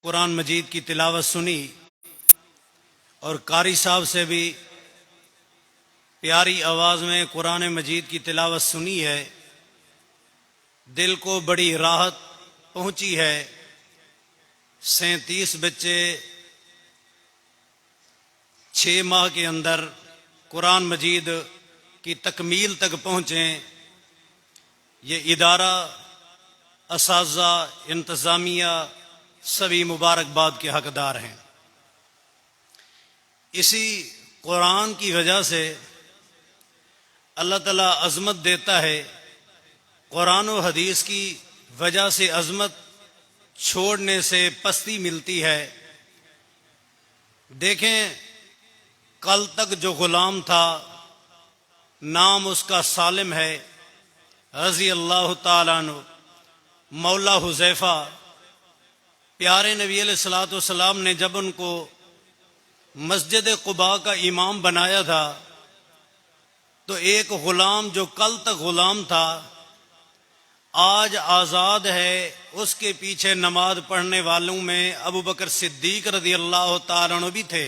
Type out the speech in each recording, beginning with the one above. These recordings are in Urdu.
قرآن مجید کی تلاوت سنی اور قاری صاحب سے بھی پیاری آواز میں قرآن مجید کی تلاوت سنی ہے، دل کو بڑی راحت پہنچی ہے۔ 37 بچے 6 ماہ کے اندر قرآن مجید کی تکمیل تک پہنچیں، یہ ادارہ، اساتذہ، انتظامیہ سبھی مبارکباد کے حقدار ہیں۔ اسی قرآن کی وجہ سے اللہ تعالیٰ عظمت دیتا ہے، قرآن و حدیث کی وجہ سے عظمت چھوڑنے سے پستی ملتی ہے۔ دیکھیں، کل تک جو غلام تھا، نام اس کا سالم ہے، رضی اللہ تعالیٰ عنہ، مولا حذیفہ، پیارے نبی علیہ الصلوۃ والسلام نے جب ان کو مسجد قباء کا امام بنایا تھا تو ایک غلام جو کل تک غلام تھا آج آزاد ہے، اس کے پیچھے نماز پڑھنے والوں میں ابو بکر صدیق رضی اللہ تعالیٰ عنہ بھی تھے،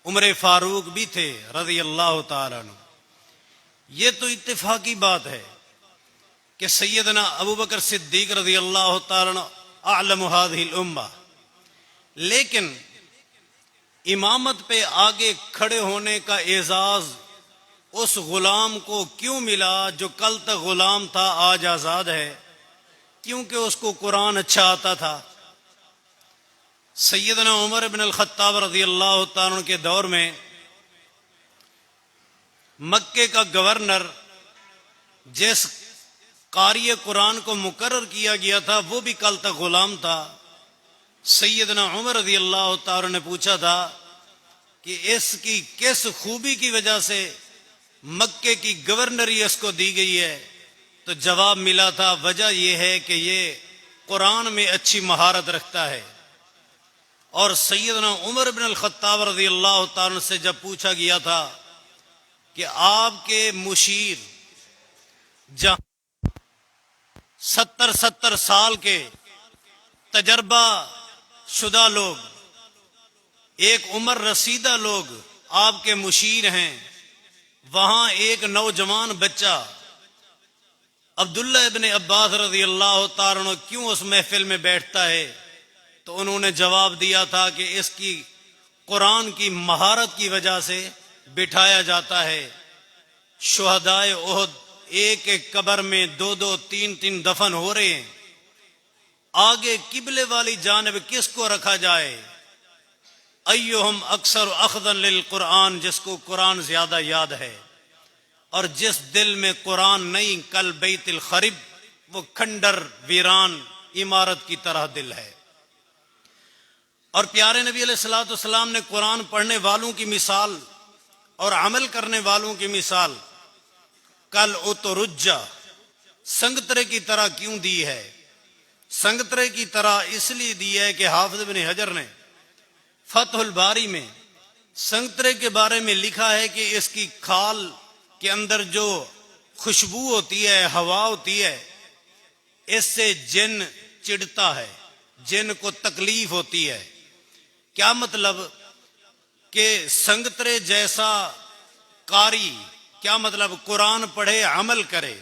عمر فاروق بھی تھے رضی اللہ تعالیٰ عنہ۔ یہ تو اتفاقی بات ہے کہ سیدنا ابو بکر صدیق رضی اللہ تعالیٰ عنہ اعلم هذه الامہ، لیکن امامت پہ آگے کھڑے ہونے کا اعزاز اس غلام کو کیوں ملا جو کل تک غلام تھا آج آزاد ہے؟ کیونکہ اس کو قرآن اچھا آتا تھا۔ سیدنا عمر بن الخطاب رضی اللہ تعالیٰ عنہ کے دور میں مکے کا گورنر جس قاری قرآن کو مقرر کیا گیا تھا وہ بھی کل تک غلام تھا۔ سیدنا عمر رضی اللہ تعالیٰ نے پوچھا تھا کہ اس کی کس خوبی کی وجہ سے مکے کی گورنری اس کو دی گئی ہے؟ تو جواب ملا تھا، وجہ یہ ہے کہ یہ قرآن میں اچھی مہارت رکھتا ہے۔ اور سیدنا عمر بن الخطاب رضی اللہ تعالیٰ سے جب پوچھا گیا تھا کہ آپ کے مشیر جہاں 70 سال کے تجربہ شدہ لوگ، ایک عمر رسیدہ لوگ آپ کے مشیر ہیں، وہاں ایک نوجوان بچہ عبداللہ ابن عباس رضی اللہ تعالیٰ عنہ کیوں اس محفل میں بیٹھتا ہے؟ تو انہوں نے جواب دیا تھا کہ اس کی قرآن کی مہارت کی وجہ سے بٹھایا جاتا ہے۔ شہدائے احد ایک ایک قبر میں 2 3 دفن ہو رہے ہیں، آگے قبلے والی جانب کس کو رکھا جائے؟ ایہم اکثر اخذا للقرآن، جس کو قرآن زیادہ یاد ہے، اور جس دل میں قرآن نہیں، کل بیت الخرب، وہ کھنڈر ویران عمارت کی طرح دل ہے۔ اور پیارے نبی علیہ الصلوۃ والسلام نے قرآن پڑھنے والوں کی مثال اور عمل کرنے والوں کی مثال کل اترجا، سنگترے کی طرح کیوں دی ہے؟ سنگترے کی طرح اس لیے دی ہے کہ حافظ ابن حجر نے فتح الباری میں سنگترے کے بارے میں لکھا ہے کہ اس کی کھال کے اندر جو خوشبو ہوتی ہے، ہوا ہوتی ہے، اس سے جن چڑھتا ہے، جن کو تکلیف ہوتی ہے۔ کیا مطلب کہ سنگترے جیسا قاری، کیا مطلب قرآن پڑھے عمل کرے،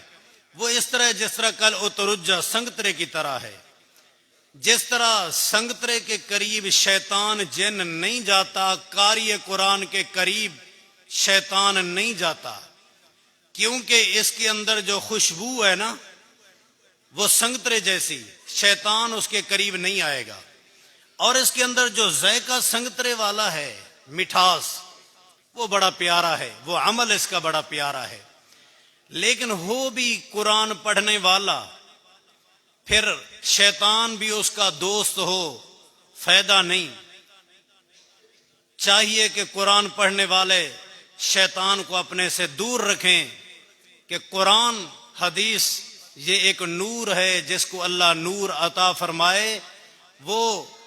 وہ اس طرح جس طرح کل اترجا سنگترے کی طرح ہے۔ جس طرح سنگترے کے قریب شیطان جن نہیں جاتا، قاری قرآن کے قریب شیطان نہیں جاتا، کیونکہ اس کے اندر جو خوشبو ہے نا وہ سنگترے جیسی، شیطان اس کے قریب نہیں آئے گا۔ اور اس کے اندر جو ذائقہ سنگترے والا ہے، مٹھاس، وہ بڑا پیارا ہے، وہ عمل اس کا بڑا پیارا ہے۔ لیکن ہو بھی قرآن پڑھنے والا، پھر شیطان بھی اس کا دوست ہو، فائدہ نہیں۔ چاہیے کہ قرآن پڑھنے والے شیطان کو اپنے سے دور رکھیں، کہ قرآن حدیث یہ ایک نور ہے، جس کو اللہ نور عطا فرمائے، وہ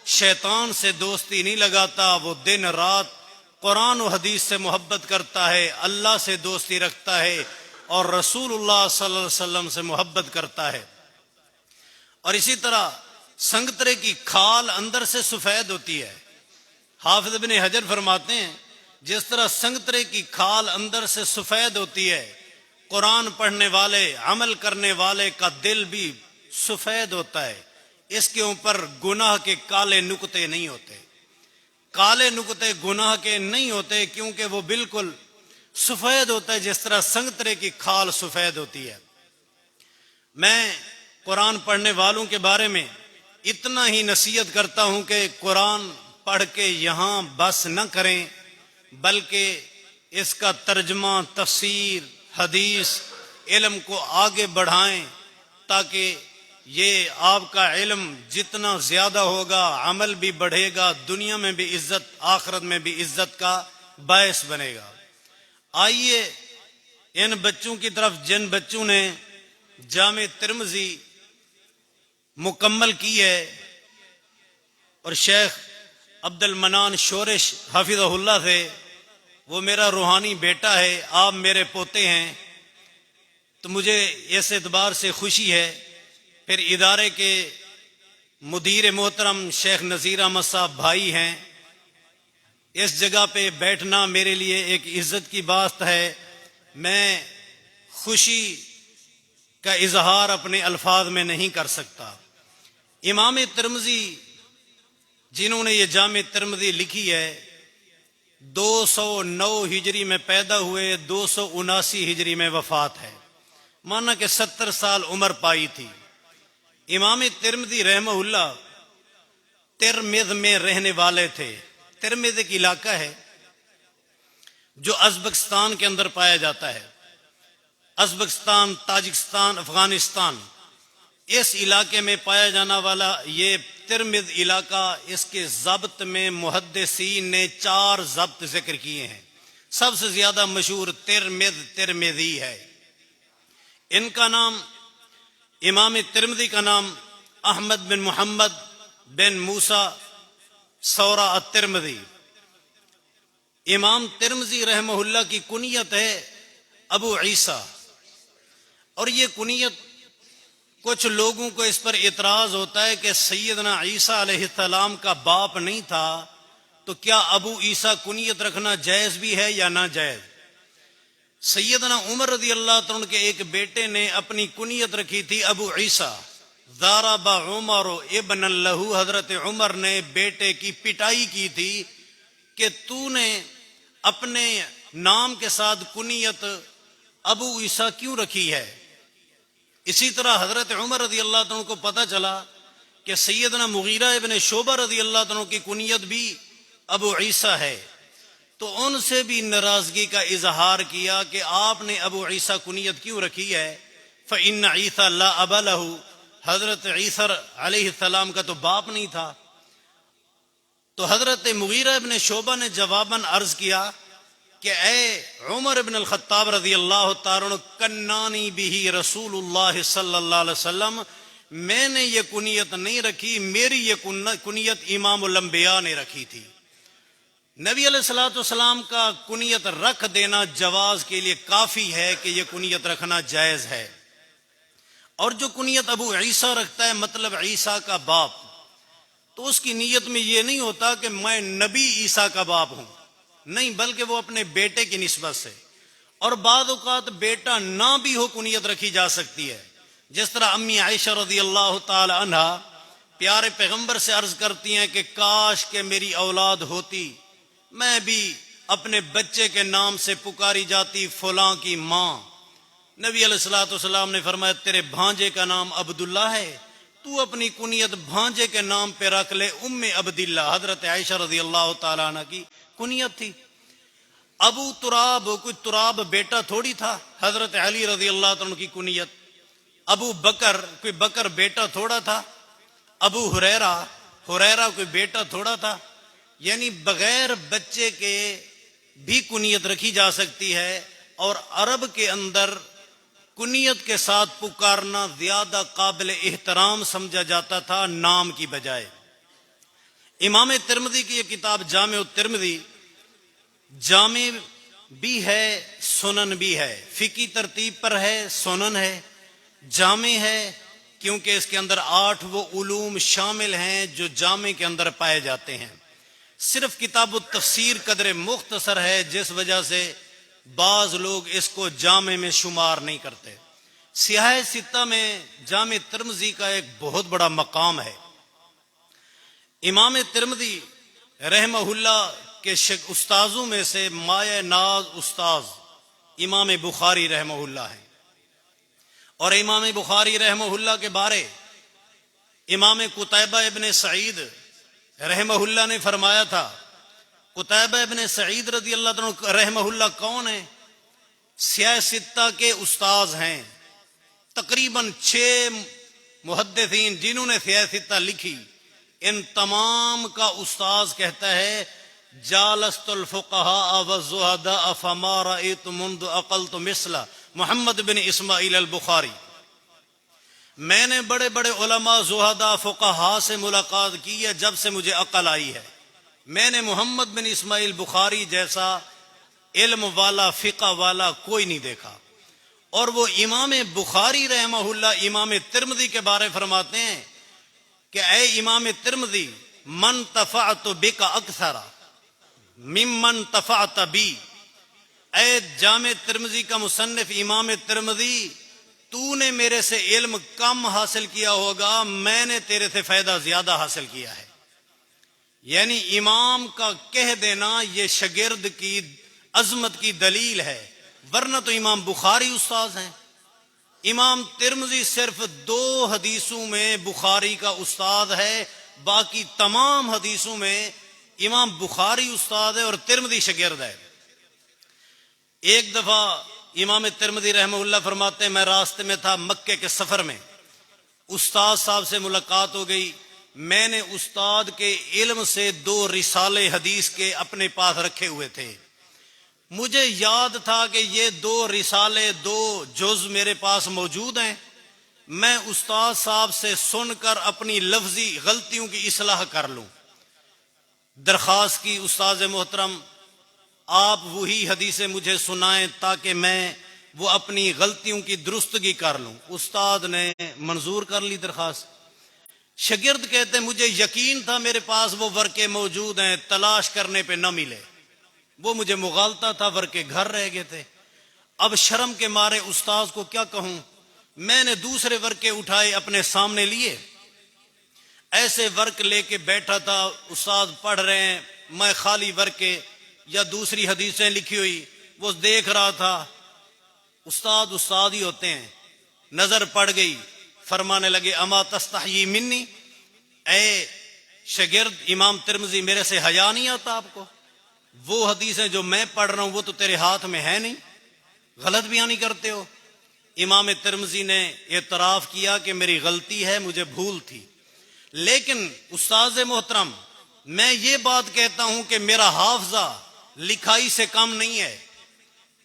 شیطان سے دوستی نہیں لگاتا، وہ دن رات قرآن و حدیث سے محبت کرتا ہے، اللہ سے دوستی رکھتا ہے، اور رسول اللہ صلی اللہ علیہ وسلم سے محبت کرتا ہے۔ اور اسی طرح سنگترے کی کھال اندر سے سفید ہوتی ہے۔ حافظ ابن حجر فرماتے ہیں جس طرح سنگترے کی کھال اندر سے سفید ہوتی ہے، قرآن پڑھنے والے عمل کرنے والے کا دل بھی سفید ہوتا ہے، اس کے اوپر گناہ کے کالے نقطے نہیں ہوتے، کالے نقطے گناہ کے نہیں ہوتے، کیونکہ وہ بالکل سفید ہوتا ہے جس طرح سنگترے کی کھال سفید ہوتی ہے۔ میں قرآن پڑھنے والوں کے بارے میں اتنا ہی نصیحت کرتا ہوں کہ قرآن پڑھ کے یہاں بس نہ کریں، بلکہ اس کا ترجمہ، تفسیر، حدیث، علم کو آگے بڑھائیں، تاکہ یہ آپ کا علم جتنا زیادہ ہوگا عمل بھی بڑھے گا، دنیا میں بھی عزت، آخرت میں بھی عزت کا باعث بنے گا۔ آئیے ان بچوں کی طرف جن بچوں نے جامع ترمذی مکمل کی ہے، اور شیخ عبد المنان شورش حفظہ اللہ سے، وہ میرا روحانی بیٹا ہے، آپ میرے پوتے ہیں، تو مجھے اس اعتبار سے خوشی ہے۔ پھر ادارے کے مدیر محترم شیخ نذیر احمد صاحب بھائی ہیں، اس جگہ پہ بیٹھنا میرے لیے ایک عزت کی بات ہے۔ میں خوشی کا اظہار اپنے الفاظ میں نہیں کر سکتا۔ امام ترمذی جنہوں نے یہ جامع ترمذی لکھی ہے، 209 ہجری میں پیدا ہوئے، 279 ہجری میں وفات ہے، مانا کہ 70 سال عمر پائی تھی۔ امام ترمذی رحمہ اللہ ترمذ میں رہنے والے تھے۔ ترمذ ایک علاقہ ہے جو ازبکستان کے اندر پایا جاتا ہے، ازبکستان، تاجکستان، افغانستان، اس علاقے میں پایا جانا والا یہ ترمذ علاقہ، اس کے ضبط میں محدثین نے 4 ضبط ذکر کیے ہیں۔ سب سے زیادہ مشہور ترمذی ہے۔ ان کا نام، امام ترمذی کا نام احمد بن محمد بن موسیٰ سورہ الترمذی۔ امام ترمذی رحمہ اللہ کی کنیت ہے ابو عیسیٰ، اور یہ کنیت کچھ لوگوں کو اس پر اعتراض ہوتا ہے کہ سیدنا عیسیٰ علیہ السلام کا باپ نہیں تھا، تو کیا ابو عیسیٰ کنیت رکھنا جائز بھی ہے یا ناجائز؟ سیدنا عمر رضی اللہ عنہ کے ایک بیٹے نے اپنی کنیت رکھی تھی ابو عیسیٰ۔ ضرب عمر ابن لہو، حضرت عمر نے بیٹے کی پٹائی کی تھی کہ تو نے اپنے نام کے ساتھ کنیت ابو عیسیٰ کیوں رکھی ہے؟ اسی طرح حضرت عمر رضی اللہ عنہ کو پتہ چلا کہ سیدنا مغیرہ ابن شعبہ رضی اللہ عنہ کی کنیت بھی ابو عیسیٰ ہے، تو ان سے بھی ناراضگی کا اظہار کیا کہ آپ نے ابو عیسیٰ کنیت کیوں رکھی ہے؟ فَإِنَّ عِيسَىٰ لَا أَبَ لَهُ، حضرت عیسیٰ علیہ السلام کا تو باپ نہیں تھا۔ تو حضرت مغیرہ ابن شعبہ نے جواباً عرض کیا کہ اے عمر ابن الخطاب رضی اللہ تعالیٰ عنہ، کنانی بھی رسول اللہ صلی اللہ علیہ وسلم، میں نے یہ کنیت نہیں رکھی، میری یہ کنیت امام الانبیاء نے رکھی تھی۔ نبی علیہ الصلوۃ والسلام کا کنیت رکھ دینا جواز کے لیے کافی ہے کہ یہ کنیت رکھنا جائز ہے۔ اور جو کنیت ابو عیسیٰ رکھتا ہے، مطلب عیسیٰ کا باپ، تو اس کی نیت میں یہ نہیں ہوتا کہ میں نبی عیسیٰ کا باپ ہوں، نہیں، بلکہ وہ اپنے بیٹے کی نسبت سے۔ اور بعض اوقات بیٹا نہ بھی ہو کنیت رکھی جا سکتی ہے، جس طرح امی عائشہ رضی اللہ تعالی عنہا پیارے پیغمبر سے عرض کرتی ہیں کہ کاش کہ میری اولاد ہوتی، میں بھی اپنے بچے کے نام سے پکاری جاتی فلاں کی ماں۔ نبی علیہ الصلوۃ والسلام نے فرمایا تیرے بھانجے کا نام عبداللہ ہے، تو اپنی کنیت بھانجے کے نام پہ رکھ لے، ام عبداللہ، حضرت عائشہ رضی اللہ تعالی عنہ کی کنیت تھی۔ ابو تراب، کوئی تراب بیٹا تھوڑی تھا، حضرت علی رضی اللہ عنہ کی کنیت۔ ابو بکر، کوئی بکر بیٹا تھوڑا تھا۔ ابو ہریرہ، ہریرہ کوئی بیٹا تھوڑا تھا۔ یعنی بغیر بچے کے بھی کنیت رکھی جا سکتی ہے، اور عرب کے اندر کنیت کے ساتھ پکارنا زیادہ قابل احترام سمجھا جاتا تھا نام کی بجائے۔ امام ترمذی کی یہ کتاب جامع الترمذی، جامع بھی ہے سنن بھی ہے، فقہی ترتیب پر ہے، سنن ہے، جامع ہے، کیونکہ اس کے اندر 8 وہ علوم شامل ہیں جو جامع کے اندر پائے جاتے ہیں. صرف کتاب التفسیر قدر مختصر ہے، جس وجہ سے بعض لوگ اس کو جامع میں شمار نہیں کرتے. سیاہ ستہ میں جامع ترمذی کا ایک بہت بڑا مقام ہے. امام ترمذی رحمہ اللہ کے استاذوں میں سے مایہ ناز استاذ امام بخاری رحمہ اللہ ہیں. اور امام بخاری رحمہ اللہ کے بارے امام قتیبہ ابن سعید رحمہ اللہ نے فرمایا تھا. قتیبہ ابن سعید رضی اللہ عنہ رحمہ اللہ کون ہیں؟ سیاہ ستہ کے استاذ ہیں. تقریباً 6 محدثین جنہوں نے سیاہ ستہ لکھی، ان تمام کا استاذ کہتا ہے جالست الفقهاء والزهداء فما رأيت منذ عقلت مثل محمد بن اسماعیل البخاری. میں نے بڑے بڑے علماء زہداء فقہاء سے ملاقات کی ہے جب سے مجھے عقل آئی ہے. میں نے محمد بن اسماعیل بخاری جیسا علم والا فقہ والا کوئی نہیں دیکھا. اور وہ امام بخاری رحمہ اللہ امام ترمذی کے بارے فرماتے ہیں کہ اے امام ترمذی، من تفعت بک اکثر ممن تفعت بی. اے جامع ترمذی کا مصنف امام ترمذی، تو نے میرے سے علم کم حاصل کیا ہوگا، میں نے تیرے سے فائدہ زیادہ حاصل کیا ہے. یعنی امام کا کہہ دینا یہ شاگرد کی عظمت کی دلیل ہے، ورنہ تو امام بخاری استاذ ہیں. امام ترمذی صرف 2 حدیثوں میں بخاری کا استاد ہے، باقی تمام حدیثوں میں امام بخاری استاد ہے اور ترمذی شاگرد ہے. ایک دفعہ امام ترمذی رحمہ اللہ فرماتے ہیں میں راستے میں تھا مکے کے سفر میں، استاد صاحب سے ملاقات ہو گئی. میں نے استاد کے علم سے 2 رسالے حدیث کے اپنے پاس رکھے ہوئے تھے. مجھے یاد تھا کہ یہ 2 رسالے 2 جز میرے پاس موجود ہیں. میں استاد صاحب سے سن کر اپنی لفظی غلطیوں کی اصلاح کر لوں. درخواست کی استاد محترم آپ وہی حدیثیں مجھے سنائیں تاکہ میں وہ اپنی غلطیوں کی درستگی کر لوں. استاد نے منظور کر لی درخواست. شاگرد کہتے مجھے یقین تھا میرے پاس وہ ورقے موجود ہیں، تلاش کرنے پہ نہ ملے. وہ مجھے مغالطہ تھا، ورقے گھر رہ گئے تھے. اب شرم کے مارے استاد کو کیا کہوں، میں نے دوسرے ورقے اٹھائے اپنے سامنے لیے، ایسے ورق لے کے بیٹھا تھا. استاد پڑھ رہے ہیں، میں خالی ورقے یا دوسری حدیثیں لکھی ہوئی وہ دیکھ رہا تھا. استاد ہی ہوتے ہیں. نظر پڑ گئی، فرمانے لگے اما تستحیی منی، اے شاگرد امام ترمذی میرے سے حیا نہیں آتا آپ کو؟ وہ حدیثیں جو میں پڑھ رہا ہوں وہ تو تیرے ہاتھ میں ہے نہیں، غلط بیانی کرتے ہو. امام ترمذی نے اعتراف کیا کہ میری غلطی ہے، مجھے بھول تھی. لیکن استاد محترم میں یہ بات کہتا ہوں کہ میرا حافظہ لکھائی سے کم نہیں ہے.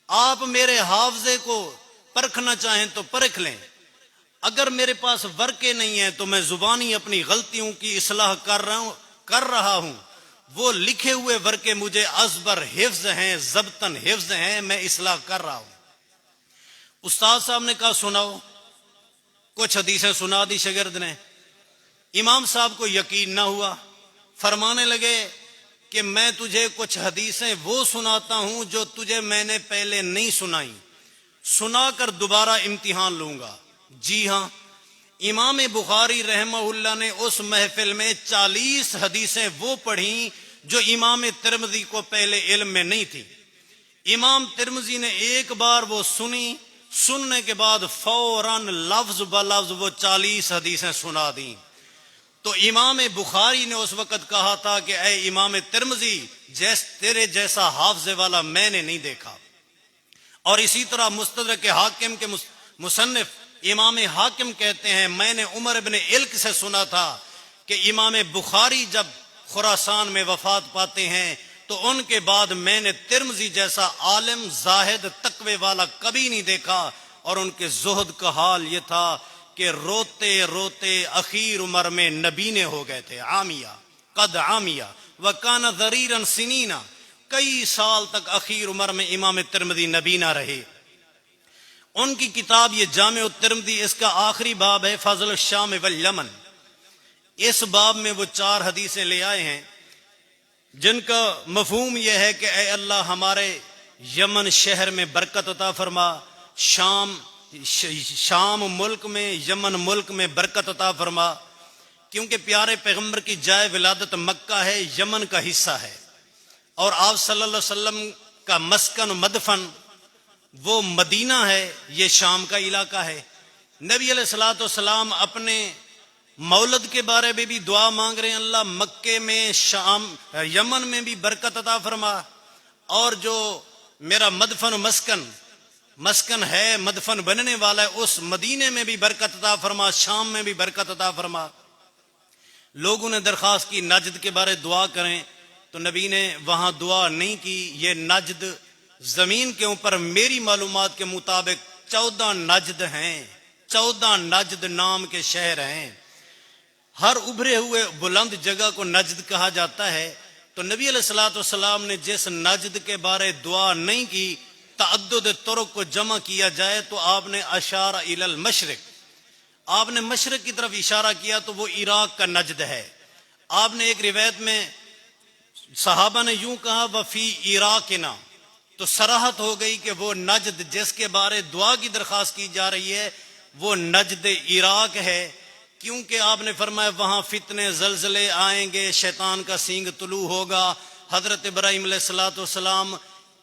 آپ میرے حافظے کو پرکھنا چاہیں تو پرکھ لیں. اگر میرے پاس ورقے نہیں ہیں تو میں زبانی اپنی غلطیوں کی اصلاح کر رہا ہوں. وہ لکھے ہوئے ورقے مجھے ازبر حفظ ہیں، ضبطن حفظ ہیں، میں اصلاح کر رہا ہوں. استاد صاحب نے کہا سناؤ. کچھ حدیثیں سنا دی شاگرد نے. امام صاحب کو یقین نہ ہوا، فرمانے لگے کہ میں تجھے کچھ حدیثیں وہ سناتا ہوں جو تجھے میں نے پہلے نہیں سنائی، سنا کر دوبارہ امتحان لوں گا. جی ہاں، امام بخاری رحمہ اللہ نے اس محفل میں 40 حدیثیں وہ پڑھیں جو امام ترمذی کو پہلے علم میں نہیں تھی. امام ترمذی نے ایک بار وہ سنی، سننے کے بعد فوراً لفظ بلفظ وہ 40 حدیثیں سنا دیں. تو امام بخاری نے اس وقت کہا تھا کہ اے امام ترمذی، تیرے جیسا حافظے والا میں نے نہیں دیکھا. اور اسی طرح مستدرک حاکم کے مصنف امام حاکم کہتے ہیں میں نے عمر ابن علق سے سنا تھا کہ امام بخاری جب خراسان میں وفات پاتے ہیں تو ان کے بعد میں نے ترمذی جیسا عالم زاہد تقوی والا کبھی نہیں دیکھا. اور ان کے زہد کا حال یہ تھا کہ روتے روتے اخیر عمر میں نبینے ہو گئے تھے. عامیہ قد عامیہ وکان ضریرا سنینا، کئی سال تک اخیر عمر میں امام ترمذی نبینا رہے. ان کی کتاب یہ جامع الترمذی، اس کا آخری باب ہے فضل الشام والیمن۔ اس باب میں وہ 4 حدیثیں لے آئے ہیں جن کا مفہوم یہ ہے کہ اے اللہ ہمارے یمن شہر میں برکت عطا فرما، شام ملک میں، یمن ملک میں برکت عطا فرما، کیونکہ پیارے پیغمبر کی جائے ولادت مکہ ہے، یمن کا حصہ ہے، اور آپ صلی اللہ علیہ وسلم کا مسکن و مدفن وہ مدینہ ہے، یہ شام کا علاقہ ہے۔ نبی علیہ الصلوۃ والسلام اپنے مولد کے بارے میں بھی دعا مانگ رہے ہیں، اللہ مکے میں، شام، یمن میں بھی برکت عطا فرما، اور جو میرا مدفن و مسکن ہے، مدفن بننے والا ہے، اس مدینے میں بھی برکت عطا فرما، شام میں بھی برکت عطا فرما۔ لوگوں نے درخواست کی نجد کے بارے دعا کریں، تو نبی نے وہاں دعا نہیں کی۔ یہ نجد زمین کے اوپر میری معلومات کے مطابق 14 نجد ہیں، 14 نجد نام کے شہر ہیں۔ ہر ابھرے ہوئے بلند جگہ کو نجد کہا جاتا ہے۔ تو نبی علیہ الصلوۃ والسلام نے جس نجد کے بارے دعا نہیں کی، تعدد طرق کو جمع کیا جائے تو آپ نے اشارہ الی المشرق، آپ نے مشرق کی طرف اشارہ کیا، تو وہ عراق کا نجد ہے۔ آپ نے ایک روایت میں صحابہ نے یوں کہا وفی عراقنا، تو صراحت ہو گئی کہ وہ نجد جس کے بارے دعا کی درخواست کی جا رہی ہے وہ نجد عراق ہے، کیونکہ آپ نے فرمایا وہاں فتنے زلزلے آئیں گے، شیطان کا سینگ طلوع ہوگا۔ حضرت ابراہیم علیہ الصلوۃ والسلام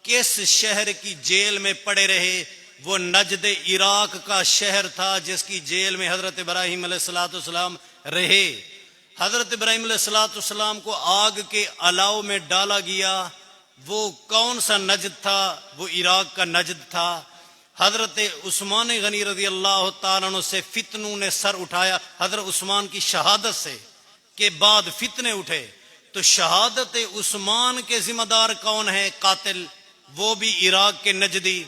کس شہر کی جیل میں پڑے رہے؟ وہ نجد عراق کا شہر تھا جس کی جیل میں حضرت ابراہیم علیہ الصلوۃ والسلام رہے۔ حضرت ابراہیم علیہ الصلوۃ والسلام کو آگ کے الاؤ میں ڈالا گیا، وہ کون سا نجد تھا؟ وہ عراق کا نجد تھا۔ حضرت عثمان غنی رضی اللہ تعالیٰ عنہ سے فتنوں نے سر اٹھایا، حضرت عثمان کی شہادت سے کے بعد فتنے اٹھے، تو شہادت عثمان کے ذمہ دار کون ہے؟ قاتل، وہ بھی عراق کے نجدی۔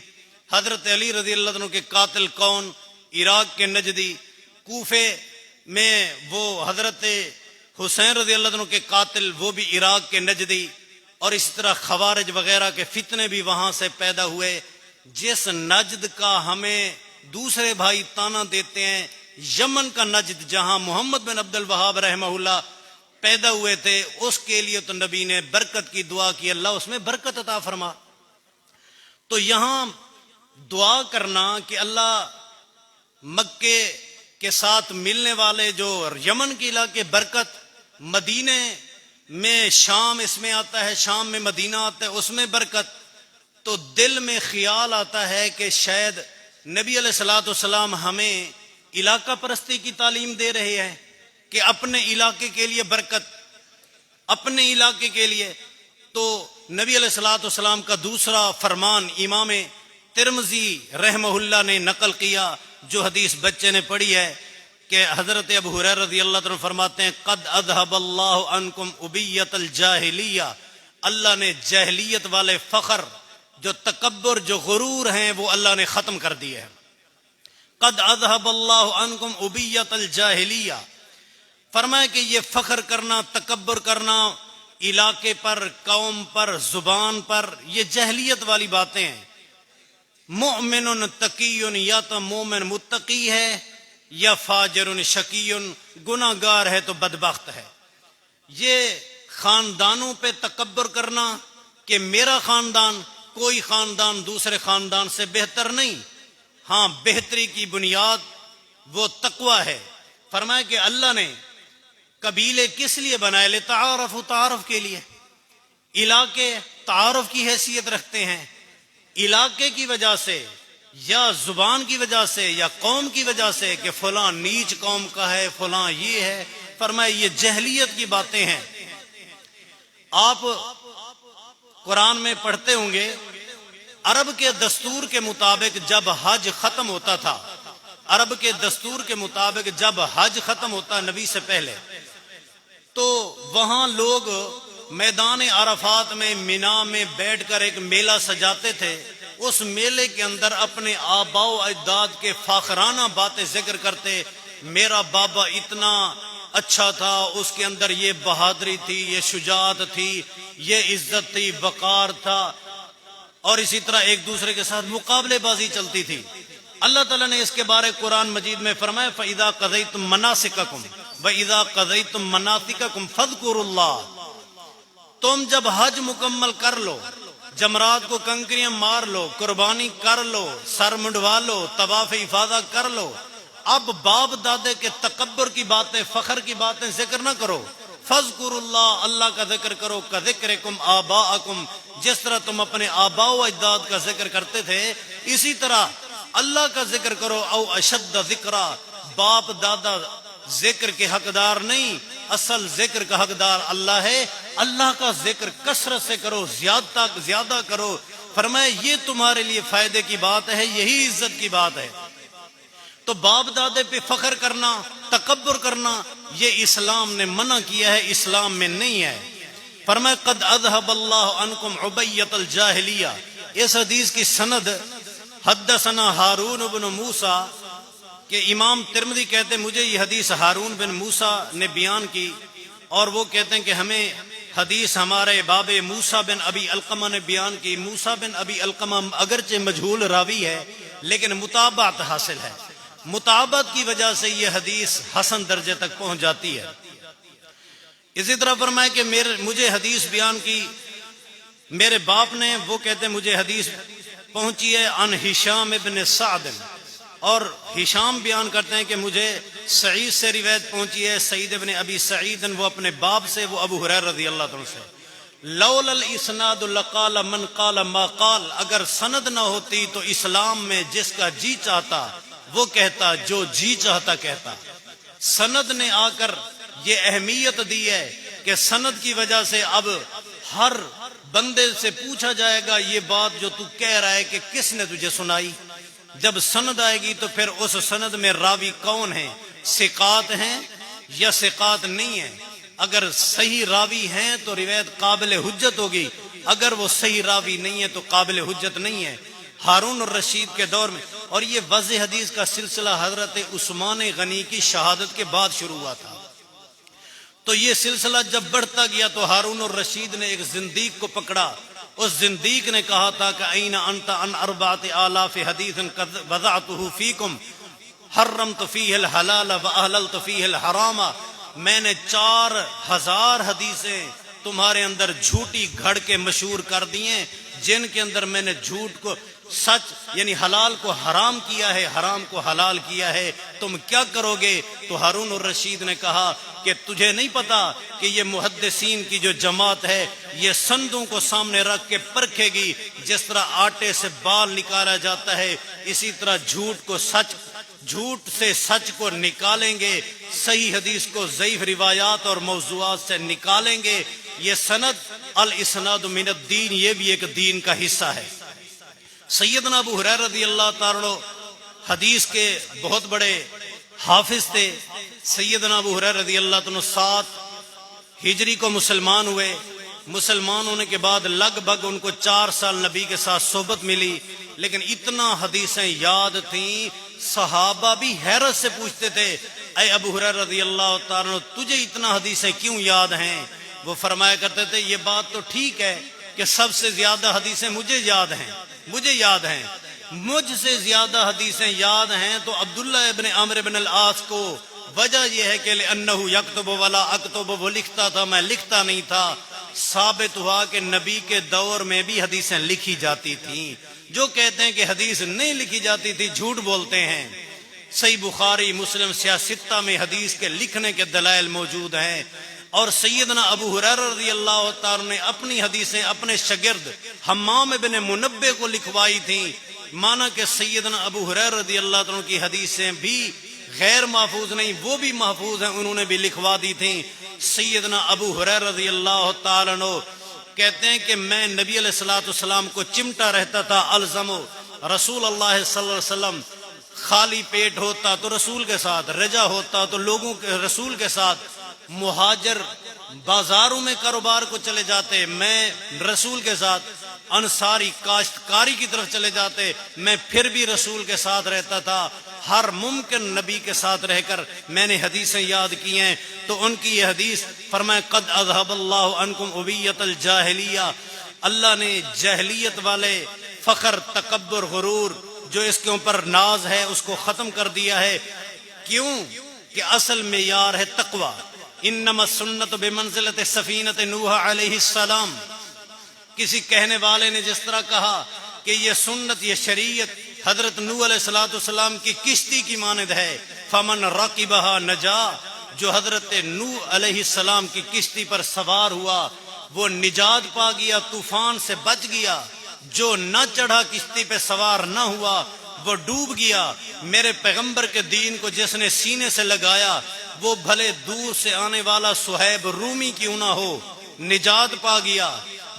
حضرت علی رضی اللہ عنہ کے قاتل کون؟ عراق کے نجدی۔ کوفے میں وہ حضرت حسین رضی اللہ عنہ کے قاتل، وہ بھی عراق کے نجدی، اور اسی طرح خوارج وغیرہ کے فتنے بھی وہاں سے پیدا ہوئے۔ جس نجد کا ہمیں دوسرے بھائی تانا دیتے ہیں، یمن کا نجد جہاں محمد بن عبد الوہاب رحمہ اللہ پیدا ہوئے تھے، اس کے لیے تو نبی نے برکت کی دعا کی، اللہ اس میں برکت عطا فرما۔ تو یہاں دعا کرنا کہ اللہ مکے کے ساتھ ملنے والے جو یمن کے علاقے برکت، مدینے میں شام اس میں آتا ہے، شام میں مدینہ آتا ہے، اس میں برکت، تو دل میں خیال آتا ہے کہ شاید نبی علیہ الصلوۃ والسلام ہمیں علاقہ پرستی کی تعلیم دے رہے ہیں کہ اپنے علاقے کے لیے برکت، اپنے علاقے کے لیے۔ تو نبی علیہ الصلوۃ والسلام کا دوسرا فرمان امام ترمذی رحمہ اللہ نے نقل کیا، جو حدیث بچے نے پڑھی ہے، کہ حضرت ابو ہریرہ رضی اللہ عنہ فرماتے ہیں قد اذهب اللہ عنکم ابیۃ الجاہلیہ، اللہ نے جاہلیت والے فخر، جو تکبر، جو غرور ہیں، وہ اللہ نے ختم کر دیے ہیں۔ قد اذهب اللہ عنکم ابیۃ الجاہلیہ، فرمایا کہ یہ فخر کرنا، تکبر کرنا علاقے پر، قوم پر، زبان پر، یہ جاہلیت والی باتیں ہیں۔ مؤمن تقی، یا تو مومن متقی ہے، یا فاجر شقی، گناہ گار ہے تو بدبخت ہے۔ یہ خاندانوں پہ تکبر کرنا کہ میرا خاندان، کوئی خاندان دوسرے خاندان سے بہتر نہیں، ہاں بہتری کی بنیاد وہ تقوی ہے۔ فرمایا کہ اللہ نے قبیلے کس لیے بنائے؟ لتعارف، تعارف کے لیے۔ علاقے تعارف کی حیثیت رکھتے ہیں، علاقے کی وجہ سے یا زبان کی وجہ سے یا قوم کی وجہ سے کہ فلاں نیچ قوم کا ہے، فلاں یہ ہے۔ فرمایا یہ جہلیت کی باتیں ہیں۔ آپ قرآن میں پڑھتے ہوں گے، عرب کے دستور کے مطابق جب حج ختم ہوتا تھا، عرب کے دستور کے مطابق جب حج ختم ہوتا نبی سے پہلے، تو وہاں لوگ میدان عرفات میں، مینا میں بیٹھ کر ایک میلہ سجاتے تھے۔ اس میلے کے اندر اپنے آباء و اجداد کے فاخرانہ باتیں ذکر کرتے، میرا بابا اتنا اچھا تھا، اس کے اندر یہ بہادری تھی، یہ شجاعت تھی، یہ عزت تھی، وقار تھا، اور اسی طرح ایک دوسرے کے ساتھ مقابلے بازی چلتی تھی۔ اللہ تعالیٰ نے اس کے بارے قرآن مجید میں فرمایا فَإِذَا قَضَيْتُم مَّنَاسِكَكُمْ وَإِذَا قَضَيْتُم مَّنَاسِكَكُمْ فَاذْكُرُوا اللَّهَ، تم جب حج مکمل کر لو، جمرات کو کنکریاں مار لو، قربانی کر لو، سر منڈوا لو، طواف افاضہ کر لو، اب باپ دادے کے تکبر کی باتیں، فخر کی باتیں ذکر نہ کرو، فَاذْكُرُوا اللَّهَ، اللہ کا ذکر کرو، كَذِكْرِكُمْ آبَاءَكُمْ، جس طرح تم اپنے آباء و اجداد کا ذکر کرتے تھے اسی طرح اللہ کا ذکر کرو، او اشد ذکرا، باپ دادا ذکر کے حقدار نہیں، اصل ذکر کا حقدار اللہ ہے، اللہ کا ذکر کثرت سے کرو، زیادہ کرو، فرمایا یہ تمہارے لیے فائدے کی بات ہے، یہی عزت کی بات ہے۔ تو باپ دادے پہ فخر کرنا، تکبر کرنا، یہ اسلام نے منع کیا ہے، اسلام میں نہیں ہے۔ فرمایا قد اذهب اللہ عنکم عبیۃ الجاہلیہ، اس حدیث کی سند حدثنا ہارون بن موسیٰ کہ امام ترمذی کہتے ہیں مجھے یہ حدیث ہارون بن موسیٰ نے بیان کی، اور وہ کہتے ہیں کہ ہمیں حدیث ہمارے باب موسیٰ بن ابی القمہ نے بیان کی۔ موسیٰ بن ابی القمہ اگرچہ مجہول راوی ہے لیکن متابعت حاصل ہے، متابعت کی وجہ سے یہ حدیث حسن درجے تک پہنچ جاتی ہے۔ اسی طرح فرمایا کہ مجھے حدیث بیان کی میرے باپ نے، وہ کہتے ہیں مجھے حدیث پہنچی ہے عن ہشام ابن سعد، اور ہشام بیان کرتے ہیں کہ مجھے سعید سے روایت پہنچی ہے، سعید ابن ابی سعید، وہ اپنے باپ سے، وہ ابو ہریرہ رضی اللہ عنہ سے، لولا الاسناد لقال من قال ما قال، اگر سند نہ ہوتی تو اسلام میں جس کا جی چاہتا وہ کہتا، جو جی چاہتا کہتا۔ سند نے آ کر یہ اہمیت دی ہے کہ سند کی وجہ سے اب ہر بندے سے پوچھا جائے گا یہ بات جو تو کہہ رہا ہے کہ کس نے تجھے سنائی۔ جب سند آئے گی تو پھر اس سند میں راوی کون ہیں، ثقات ہیں یا ثقات نہیں ہیں۔ اگر صحیح راوی ہیں تو روایت قابل حجت ہوگی، اگر وہ صحیح راوی نہیں ہے تو قابل حجت نہیں ہے۔ ہارون الرشید کے دور میں، اور یہ واضح حدیث کا سلسلہ حضرت عثمان غنی کی شہادت کے بعد شروع ہوا تھا، تو یہ سلسلہ جب بڑھتا گیا تو ہارون الرشید نے ایک زندیق کو پکڑا، اس زندیق نے کہا تھا کہ این انت عن 4000 حدیث قد وضعته فیکم حرمت فیہ الحلال واحللت فیہ الحرام، میں نے 4000 حدیثیں تمہارے اندر جھوٹی گھڑ کے مشہور کر دی ہیں، جن کے اندر میں نے جھوٹ کو سچ یعنی حلال کو حرام کیا ہے، حرام کو حلال کیا ہے، تم کیا کرو گے؟ تو ہارون الرشید نے کہا کہ تجھے نہیں پتا کہ یہ محدثین کی جو جماعت ہے یہ سندوں کو سامنے رکھ کے پرکھے گی، جس طرح آٹے سے بال نکالا جاتا ہے اسی طرح جھوٹ سے سچ کو نکالیں گے، صحیح حدیث کو ضعیف روایات اور موضوعات سے نکالیں گے۔ یہ سند الاسناد من الدین، یہ بھی ایک دین کا حصہ ہے۔ سیدنا ابو ہریرہ رضی اللہ تعالی حدیث کے بہت بڑے حافظ تھے۔ سیدنا ابو ہریرہ رضی اللہ تعالی 7 ہجری کو مسلمان ہوئے، مسلمان ہونے کے بعد لگ بھگ ان کو 4 سال نبی کے ساتھ صحبت ملی، لیکن اتنا حدیثیں یاد تھیں صحابہ بھی حیرت سے پوچھتے تھے اے ابو ہریرہ رضی اللہ تعالیٰ تجھے اتنا حدیثیں کیوں یاد ہیں؟ وہ فرمایا کرتے تھے یہ بات تو ٹھیک ہے کہ سب سے زیادہ حدیثیں مجھے یاد ہیں، مجھ سے زیادہ حدیثیں یاد ہیں تو عبداللہ ابن عمرو بن العاص کو، وجہ یہ ہے کہ لأنہ یکتب ولا اکتب، وہ لکھتا تھا میں لکھتا نہیں تھا۔ ثابت ہوا کہ نبی کے دور میں بھی حدیثیں لکھی جاتی تھیں، جو کہتے ہیں کہ حدیث نہیں لکھی جاتی تھی جھوٹ بولتے ہیں۔ صحیح بخاری مسلم سیاہ ستہ میں حدیث کے لکھنے کے دلائل موجود ہیں، اور سیدنا ابو ہریرہ رضی اللہ تعالی نے اپنی حدیثیں اپنے شاگرد حمام ابن منبہ کو لکھوائی تھیں، مانا کہ سیدنا ابو ہریرہ رضی اللہ تعالی کی حدیثیں بھی غیر محفوظ نہیں، وہ بھی محفوظ ہیں، انہوں نے بھی لکھوا دی تھیں۔ سیدنا ابو ہریرہ رضی اللہ تعالی عنہ کہتے ہیں کہ میں نبی علیہ الصلوۃ والسلام کو چمٹا رہتا تھا، الزمو رسول اللہ صلی اللہ علیہ وسلم، خالی پیٹ ہوتا تو رسول کے ساتھ، رجا ہوتا تو لوگوں کے رسول کے ساتھ، مہاجر بازاروں میں کاروبار کو چلے جاتے میں رسول کے ساتھ، انصاری کاشتکاری کی طرف چلے جاتے میں پھر بھی رسول کے ساتھ رہتا تھا، ہر ممکن نبی کے ساتھ رہ کر میں نے حدیثیں یاد کی ہیں۔ تو ان کی یہ حدیث فرمائے قد اذهب اللہ عنکم عبیۃ الجاہلیہ، اللہ نے جاہلیت والے فخر، تکبر، غرور، جو اس کے اوپر ناز ہے اس کو ختم کر دیا ہے۔ کیوں کہ اصل معیار ہے تقوی۔ انما السنت بمنزلت سفینۃ نوح علیہ السلام، کسی کہنے والے نے جس طرح کہا کہ یہ سنت، یہ شریعت حضرت نوح علیہ السلام کی کشتی کی مانند ہے، فمن رکبھا نجا، جو حضرت نوح علیہ السلام کی کشتی پر سوار ہوا وہ نجات پا گیا، طوفان سے بچ گیا۔ جو نہ چڑھا کشتی پہ سوار نہ ہوا وہ ڈوب گیا۔ میرے پیغمبر کے دین کو جس نے سینے سے لگایا وہ بھلے دور سے آنے والا صہیب رومی کیوں نہ ہو، نجات پا گیا۔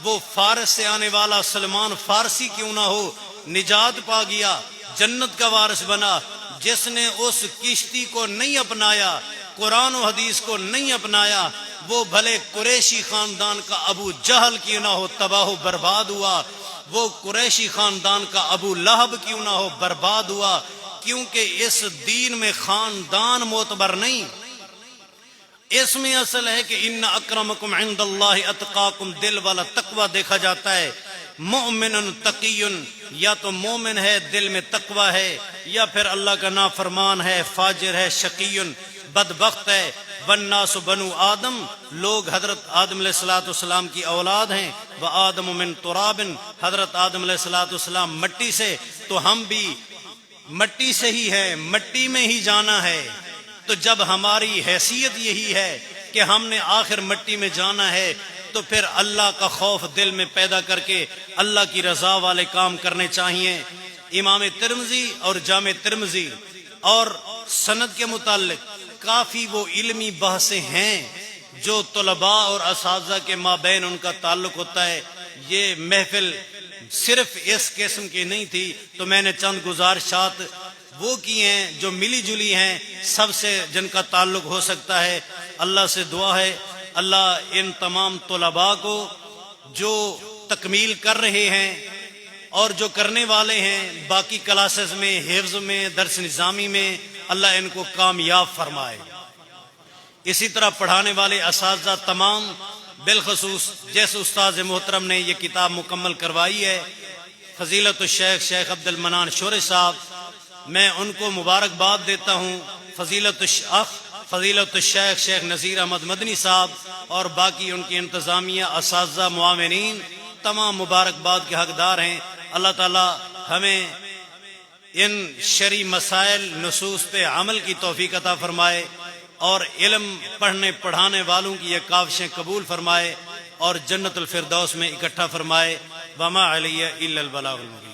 وہ فارس سے آنے والا سلمان فارسی کیوں نہ ہو، نجات پا گیا، جنت کا وارث بنا۔ جس نے اس کشتی کو نہیں اپنایا، قرآن و حدیث کو نہیں اپنایا، وہ بھلے قریشی خاندان کا ابو جہل کیوں نہ ہو، تباہ و برباد ہوا۔ وہ قریشی خاندان کا ابو لہب کیوں نہ ہو، برباد ہوا۔ کیونکہ اس دین میں خاندان معتبر نہیں، اس میں اصل ہے کہ ان اکرمکم عند اللہ اتقاکم، دل والا تقوی دیکھا جاتا ہے۔ مؤمن تقی، یا تو مومن ہے دل میں تقوی ہے، یا پھر اللہ کا نافرمان ہے، فاجر ہے، شقی، بدبخت ہے۔ والناس بنو آدم، لوگ حضرت آدم علیہ السلام کی اولاد ہیں۔ وآدم من تراب، حضرت آدم علیہ السلام مٹی سے، تو ہم بھی مٹی سے ہی ہیں، مٹی میں ہی جانا ہے۔ تو جب ہماری حیثیت یہی ہے کہ ہم نے آخر مٹی میں جانا ہے، تو پھر اللہ کا خوف دل میں پیدا کر کے اللہ کی رضا والے کام کرنے چاہیے۔ امام ترمذی اور جامع ترمذی اور سند کے متعلق کافی وہ علمی بحثیں ہیں جو طلباء اور اساتذہ کے مابین ان کا تعلق ہوتا ہے۔ یہ محفل صرف اس قسم کی نہیں تھی، تو میں نے چند گزارشات وہ کی ہیں جو ملی جلی ہیں سب سے، جن کا تعلق ہو سکتا ہے۔ اللہ سے دعا ہے اللہ ان تمام طلباء کو جو تکمیل کر رہے ہیں اور جو کرنے والے ہیں باقی کلاسز میں، حفظ میں، درس نظامی میں، اللہ ان کو کامیاب فرمائے۔ اسی طرح پڑھانے والے اساتذہ تمام، بالخصوص جیسے استاذ محترم نے یہ کتاب مکمل کروائی ہے، فضیلت الشیخ شیخ عبد المنان شورے صاحب، میں ان کو مبارکباد دیتا ہوں۔ فضیلت الشیخ شیخ نذیر احمد مدنی صاحب اور باقی ان کی انتظامیہ، اساتذہ، معاونین تمام مبارکباد کے حقدار ہیں۔ اللہ تعالی ہمیں ان شرعی مسائل، نصوص پہ عمل کی توفیق عطا فرمائے، اور علم پڑھنے پڑھانے والوں کی یہ کاوشیں قبول فرمائے، اور جنت الفردوس میں اکٹھا فرمائے۔ وما علیہ الا البلاغ المبین۔